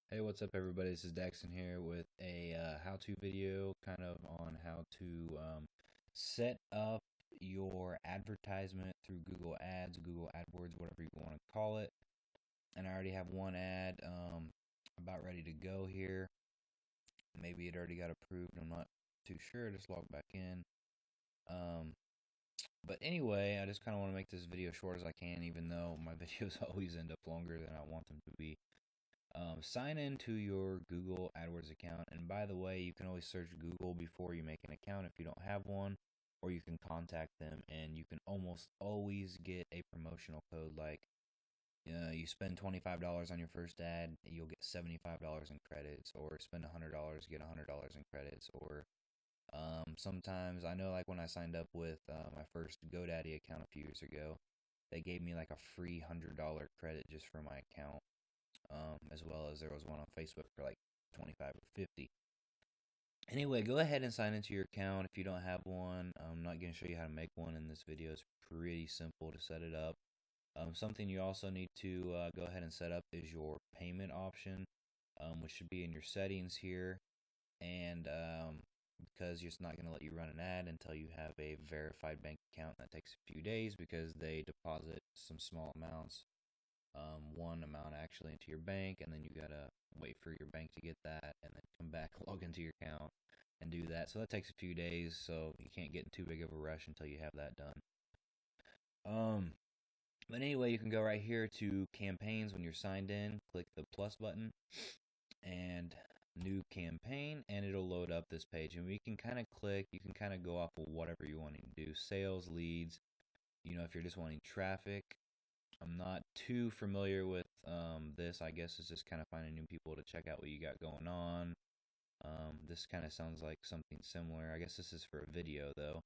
Hey, what's up, everybody? This is Daxton here with a how-to video kind of on how to set up your advertisement through Google Ads, Google AdWords, whatever you want to call it. And I already have one ad about ready to go here. Maybe it already got approved. I'm not too sure. Just log back in. Um, but anyway, I just kind of want to make this video short as I can, even though my videos always end up longer than I want them to be. Sign into your Google AdWords account. And by the way, you can always search Google before you make an account if you don't have one, or you can contact them and you can almost always get a promotional code like you spend $25 on your first ad, you'll get $75 in credits, or spend $100, get $100 in credits, or sometimes I know like when I signed up with my first GoDaddy account a few years ago, they gave me like a free $100 credit just for my account, as well as there was one on Facebook for like 25 or 50. Anyway, go ahead and sign into your account if you don't have one. I'm not going to show you how to make one in this video. It's pretty simple to set it up. Something you also need to go ahead and set up is your payment option, which should be in your settings here. And because it's not going to let you run an ad until you have a verified bank account, that takes a few days because they deposit some small amounts, one amount actually into your bank, and then you gotta wait for your bank to get that, and then come back, log into your account, and do that. So that takes a few days. So you can't get in too big of a rush until you have that done. Um, but anyway, you can go right here to campaigns when you're signed in. Click the plus button and new campaign, and it'll load up this page. And we can kind of click. You can kind of go off of whatever you're wanting to do. Sales, leads. If you're just wanting traffic, I'm not too familiar with this. I guess it's just kind of finding new people to check out what you got going on. This kind of sounds like something similar. I guess this is for a video though.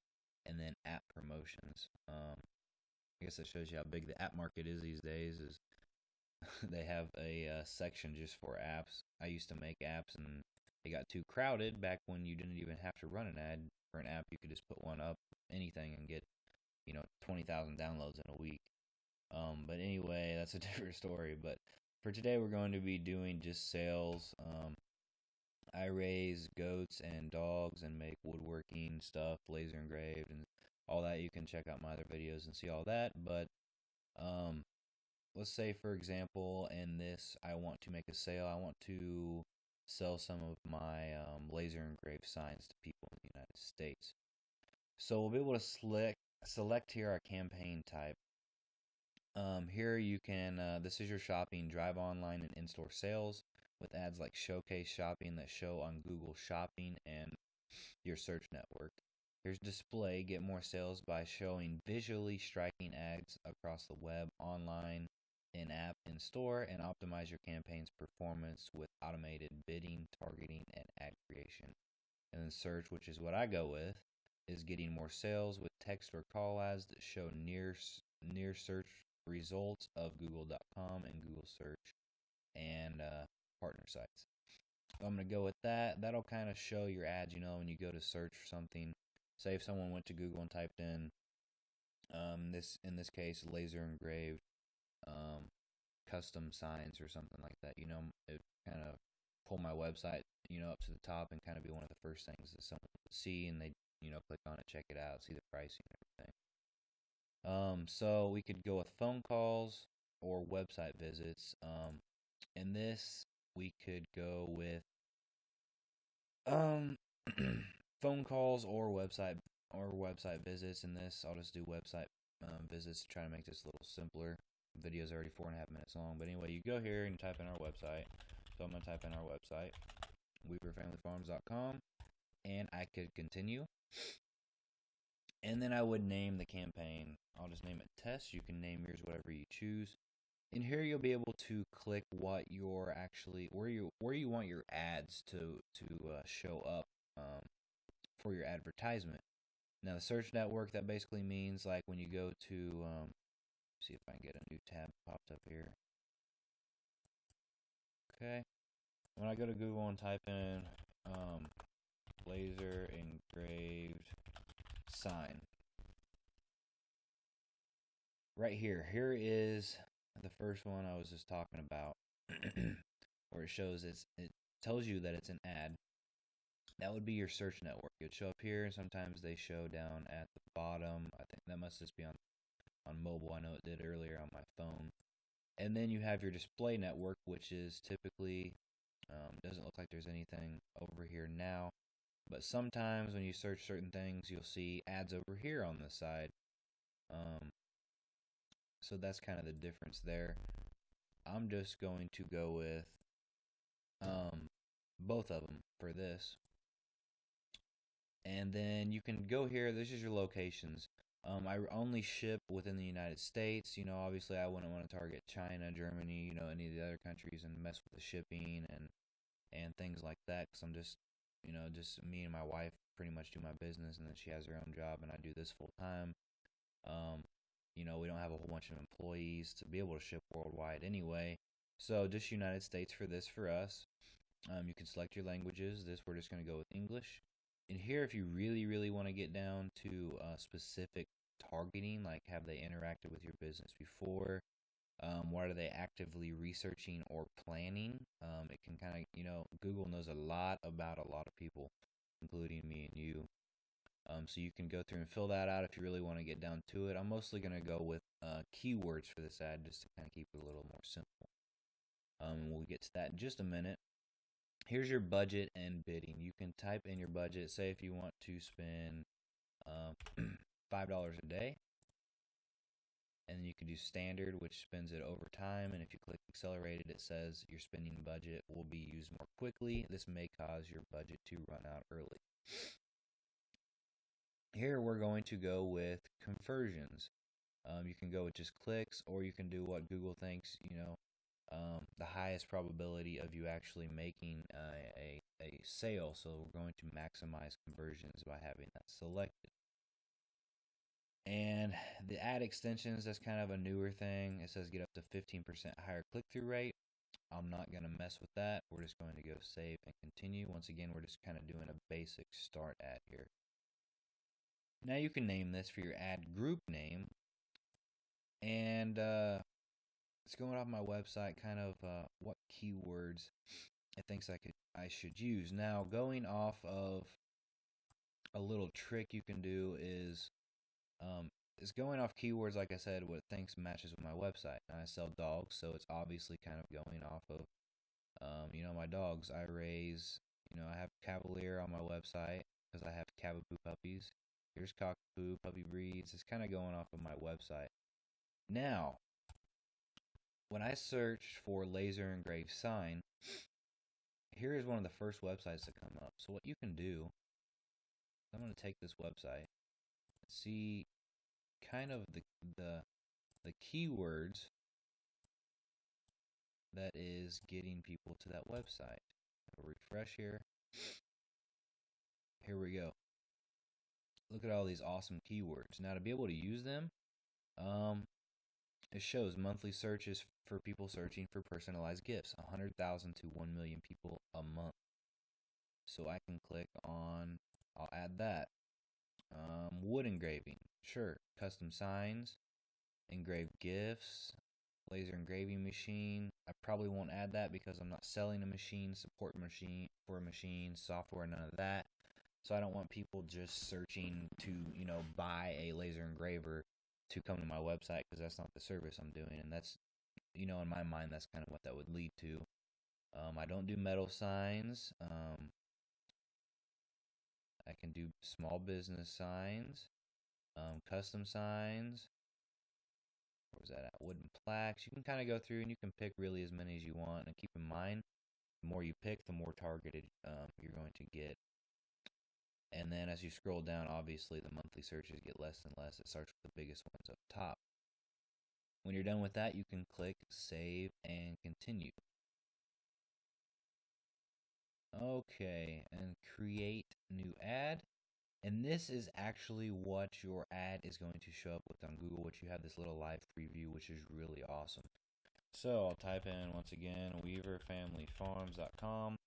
And then app promotions. I guess that shows you how big the app market is these days. Is they have a section just for apps. I used to make apps and they got too crowded back when you didn't even have to run an ad for an app. You could just put one up, anything, and get 20,000 downloads in a week. But anyway, that's a different story. But for today, we're going to be doing just sales. I raise goats and dogs and make woodworking stuff, laser engraved, and all that. You can check out my other videos and see all that. But um, let's say, for example, in this, I want to make a sale. I want to sell some of my laser engraved signs to people in the United States. So we'll be able to select here our campaign type. Here you can, this is your shopping, drive online and in-store sales with ads like Showcase Shopping that show on Google Shopping and your search network. Here's display, get more sales by showing visually striking ads across the web, online, in-app, in-store, and optimize your campaign's performance with automated bidding, targeting, and ad creation. And then search, which is what I go with, is getting more sales with text or call ads that show near search results of google.com and Google search and partner sites. So I'm going to go with that. That'll kind of show your ads, when you go to search for something. Say if someone went to Google and typed in this, in this case, laser engraved um, custom signs or something like that, it kind of pull my website, up to the top and kind of be one of the first things that someone would see, and they, click on it, check it out, see the pricing and everything. So we could go with phone calls or website visits. In this, we could go with um phone calls or website visits. In this, I'll just do website visits to try to make this a little simpler. The video's already 4.5 minutes long, but anyway, you go here and type in our website. So I'm gonna type in our website, weaverfamilyfarms.com, and I could continue. And then I would name the campaign. I'll just name it test. You can name yours whatever you choose. And here you'll be able to click what you're actually where you want your ads to show up for your advertisement. Now the search network, that basically means like when you go to see if I can get a new tab popped up here. Okay, when I go to Google and type in laser engraved sign, right here is the first one I was just talking about. where it tells you that it's an ad. That would be your search network. It would show up here, and sometimes they show down at the bottom. I think that must just be on mobile. I know it did earlier on my phone. And then you have your display network, which is typically doesn't look like there's anything over here now. But sometimes when you search certain things, you'll see ads over here on the side. So that's kind of the difference there. I'm just going to go with both of them for this. And then you can go here. This is your locations. I only ship within the United States. Obviously, I wouldn't want to target China, Germany, any of the other countries and mess with the shipping and things like that. Because I'm just me and my wife pretty much do my business, and then she has her own job, and I do this full time. We don't have a whole bunch of employees to be able to ship worldwide anyway. So just United States for this for us. You can select your languages. We're just going to go with English. And here, if you really, really want to get down to specific targeting, like have they interacted with your business before? What are they actively researching or planning? It can kind of, Google knows a lot about a lot of people, including me and you. So you can go through and fill that out if you really want to get down to it. I'm mostly going to go with keywords for this ad just to kind of keep it a little more simple. We'll get to that in just a minute. Here's your budget and bidding. You can type in your budget. Say if you want to spend $5 a day, and then you can do standard, which spends it over time. And if you click accelerated, it says your spending budget will be used more quickly. This may cause your budget to run out early. Here we're going to go with conversions. You can go with just clicks, or you can do what Google thinks, the highest probability of you actually making a sale. So we're going to maximize conversions by having that selected. And the ad extensions, that's kind of a newer thing. It says get up to 15% higher click-through rate. I'm not going to mess with that. We're just going to go save and continue. Once again, we're just kind of doing a basic start ad here. Now you can name this for your ad group name. And it's going off my website, kind of what keywords it thinks I should use. Now, going off of a little trick you can do is going off keywords, like I said, what it thinks matches with my website. I sell dogs, so it's obviously kind of going off of, my dogs. I raise, I have Cavalier on my website because I have Cavapoo puppies. Here's Cockapoo, puppy breeds. It's kind of going off of my website. Now, when I search for laser engraved sign, here is one of the first websites that come up. So what you can do, I'm going to take this website, see kind of the keywords that is getting people to that website. I'll refresh here. Here we go. Look at all these awesome keywords. Now to be able to use them, it shows monthly searches for people searching for personalized gifts, 100,000 to 1 million people a month. So I can click on, I'll add that. Wood engraving, sure. Custom signs, engraved gifts, laser engraving machine. I probably won't add that because I'm not selling a machine, support machine for a machine, software, none of that. So I don't want people just searching to, buy a laser engraver to come to my website, because that's not the service I'm doing. And that's, in my mind, that's kind of what that would lead to. I don't do metal signs. I can do small business signs, custom signs. Where was that at? Wooden plaques. You can kind of go through and you can pick really as many as you want. And keep in mind, the more you pick, the more targeted you're going to get. And then as you scroll down, obviously the monthly searches get less and less. It starts with the biggest ones up top. When you're done with that, you can click Save and Continue. Okay, and create new ad. And this is actually what your ad is going to show up with on Google, which you have this little live preview, which is really awesome. So I'll type in, once again, weaverfamilyfarms.com.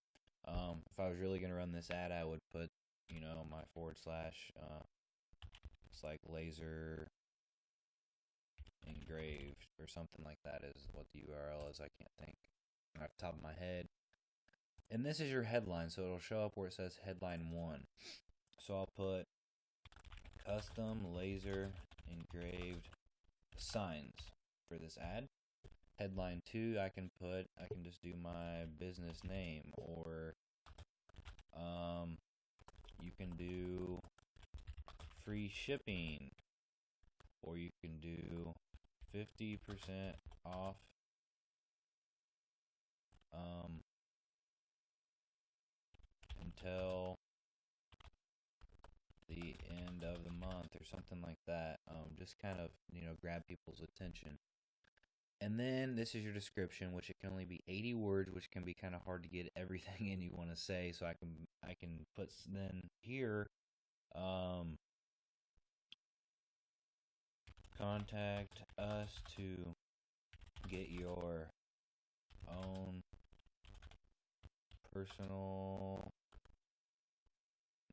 If I was really going to run this ad, I would put, my / it's like laser engraved or something like that is what the URL is. I can't think off the top of my head. And this is your headline, so it'll show up where it says headline 1. So I'll put custom laser engraved signs for this ad. Headline 2, I can just do my business name, or you can do free shipping, or you can do 50% off until the end of the month, or something like that. Just kind of, grab people's attention. And then this is your description, which it can only be 80 words, which can be kind of hard to get everything in you want to say. So I can put then here, contact us to get your own personal.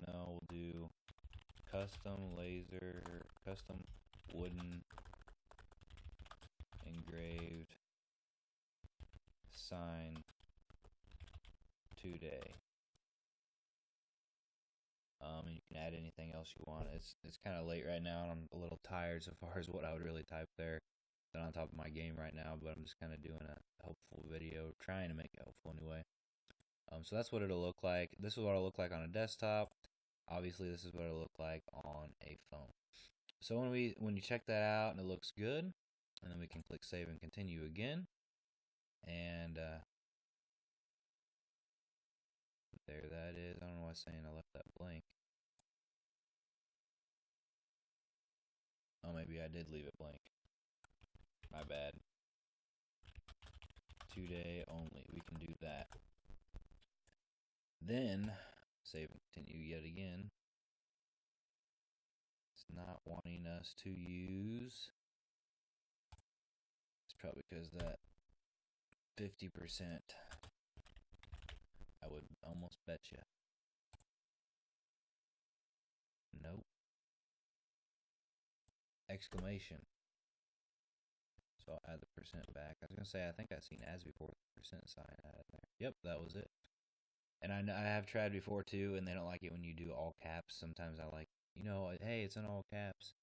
No, we'll do custom wooden engraved sign today. And you can add anything else you want. It's kind of late right now, and I'm a little tired so far as what I would really type there. Not on top of my game right now, but I'm just kind of doing a helpful video, trying to make it helpful anyway. So that's what it'll look like. This is what it'll look like on a desktop. Obviously, this is what it'll look like on a phone. So when you check that out and it looks good, and then we can click save and continue again, and there that is. I don't know why it's saying I left that blank. Oh, maybe I did leave it blank. My bad. Today only. We can do that. Then save and continue yet again. It's not wanting us to use. It's probably because that 50%. I would almost bet you. Nope. Exclamation. So I'll add the percent back. I was going to say, I think I've seen as before with the percent sign added there. Yep, that was it. And I have tried before too, and they don't like it when you do all caps. Sometimes I like, hey, it's in all caps.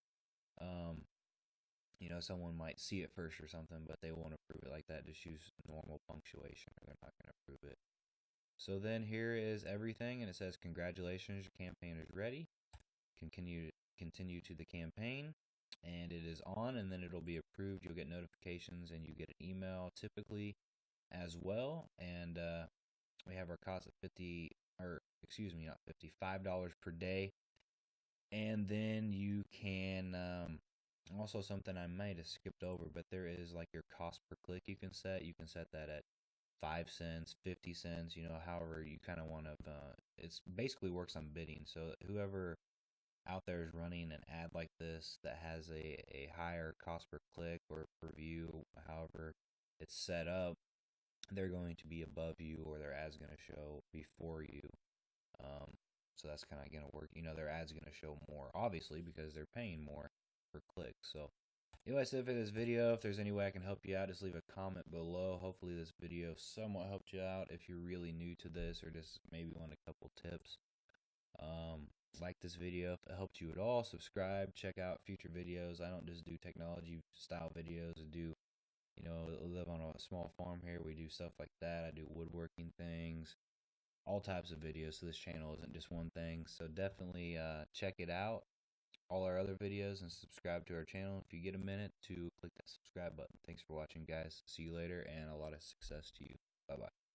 Someone might see it first or something, but they won't approve it like that. Just use normal punctuation, or they're not going to approve it. So then here is everything, and it says, congratulations, your campaign is ready. Continue to the campaign, and it is on, and then it'll be approved. You'll get notifications, and you get an email typically as well. And we have our cost at $5 per day. And then you can also, something I might have skipped over, but there is like your cost per click you can set. You can set that at 5 cents, 50 cents, however you kind of want to. It's basically works on bidding. So whoever out there is running an ad like this that has a higher cost per click or per view, however it's set up, they're going to be above you, or their ad's going to show before you. So that's kind of going to work. Their ad's going to show more, obviously, because they're paying more per click. So anyway, that's it for this video. If there's any way I can help you out, just leave a comment below. Hopefully this video somewhat helped you out if you're really new to this, or just maybe want a couple tips. Like this video if it helped you at all. Subscribe, check out future videos. I don't just do technology style videos. I do, live on a small farm here. We do stuff like that. I do woodworking things, all types of videos. So this channel isn't just one thing. So definitely check it out, all our other videos, and subscribe to our channel if you get a minute to click that subscribe button. Thanks for watching, guys. See you later, and a lot of success to you. Bye-bye.